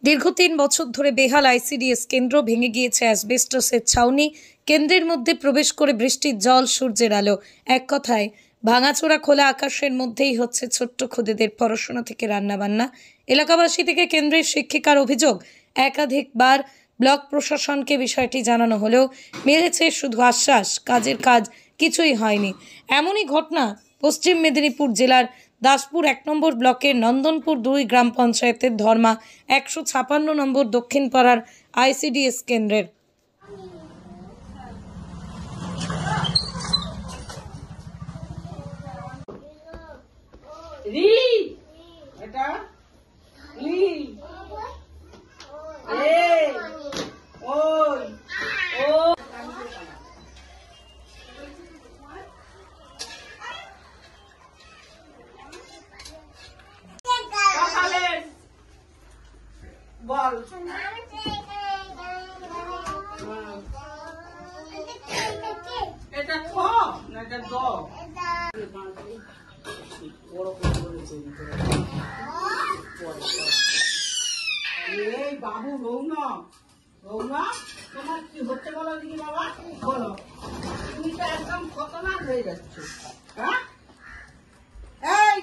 দীর্ঘ ৩ বছর ধরে বেহাল আইসিডিএস কেন্দ্র ভেঙে গিয়েছে অ্যাসবেস্টসের ছাউনি। কেন্দ্রের মধ্যে প্রবেশ করে বৃষ্টির জল, সূর্যের আলো, এক কথায় ভাঙাচোরা খোলা আকাশের মধ্যেই হচ্ছে ছোট্ট খুদেদের পড়াশোনা থেকে রান্নাবান্না। এলাকাবাসী থেকে কেন্দ্রের শিক্ষিকার অভিযোগ, একাধিকবার ব্লক প্রশাসনকে বিষয়টি জানানো হলেও মিলেছে শুধু আশ্বাস, কাজের কাজ কিছুই হয়নি। এমনই ঘটনা পশ্চিম মেদিনীপুর জেলার দাসপুর ১ নম্বর ব্লকের নন্দনপুর ২ গ্রাম পঞ্চায়েতের ধর্মা ১৫৬ নম্বর দক্ষিণ পাড়ার আইসিডিএস কেন্দ্রের। বল এটা ছ না এটা দ এই বাবু রৌনা তোমার কি হচ্ছে বলো দিদি বাবা, বলো। তুমি তো একদম খতরনাক হয়ে যাচ্ছ। হ্যাঁ এই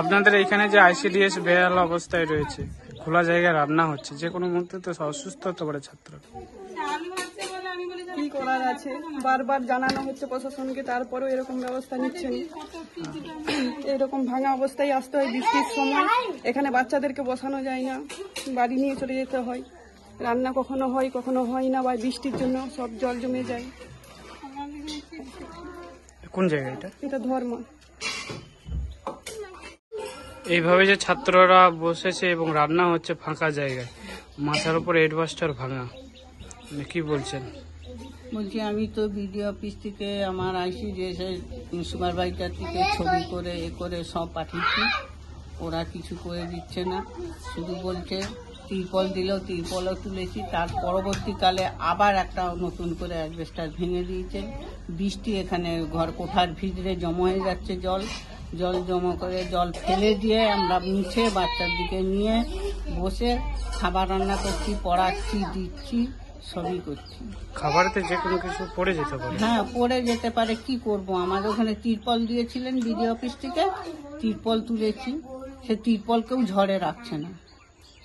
আপনাদের এখানে যে আইসিডিএস বেহাল অবস্থায় রয়েছে, খোলা জায়গায় রান্না হচ্ছে, যে কোনো মুহূর্তে তো অসুস্থ হতে পারে ছাত্র। কি করার আছে, বারবার জানানো হচ্ছে প্রশাসনকে, তারপরেও এরকম ব্যবস্থা নিচ্ছেন। এরকম ভাঙা অবস্থায় আসতে হয় বৃষ্টির সময়। এখানে বাচ্চাদেরকে বসানো যায় না, বাড়ি নিয়ে চলে যেতে হয়। রান্না কখনো হয় কখনো হয় না, বা বৃষ্টির জন্য সব জল জমে যায়। কোন জায়গা এটা ধর্মা। এইভাবে যে ছাত্ররা বসেছে এবং রান্না হচ্ছে ফাঁকা জায়গায়, মাথার উপর এডভাস্টার ভাঙা, কি বলছেন? বলছি, আমি তো বিডিও অফিস থেকে আমার আইসিডিএস সুপারভাইজার থেকে ছবি করে সব পাঠিয়েছি। ওরা কিছু করে দিচ্ছে না, শুধু বলছে তিরপল দিলেও তিরপলও তুলেছি। তার পরবর্তীকালে আবার একটা নতুন করে অ্যাসবেস্টাস ভেঙে দিয়েছে। বৃষ্টি এখানে ঘর কোঠার ভিতরে জমা হয়ে যাচ্ছে, জল জমা করে জল ফেলে দিয়ে আমরা মুছে বাচ্চার দিকে নিয়ে বসে খাবার রান্না করছি, পড়াচ্ছি, দিচ্ছি, সবই করছি। খাবারেতে যে কোনো কিছু পড়ে যেতে পারে। হ্যাঁ, পড়ে যেতে পারে, কি করব। আমাদের ওখানে তিরপল দিয়েছিলেন বিডিও অফিস থেকে, তিরপল তুলেছি। সে তিরপলকেও ঝড়ে রাখছে না,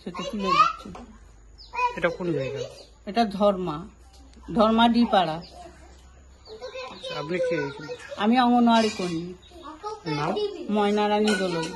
সেটা তুলে দিচ্ছে। এটা কোন জায়গা? এটা ধর্মা ডিপাড়া। আপনি কি? আমি অঙ্গনওয়াড়ি কর্মী, নাম? ময়নারানী দোলই।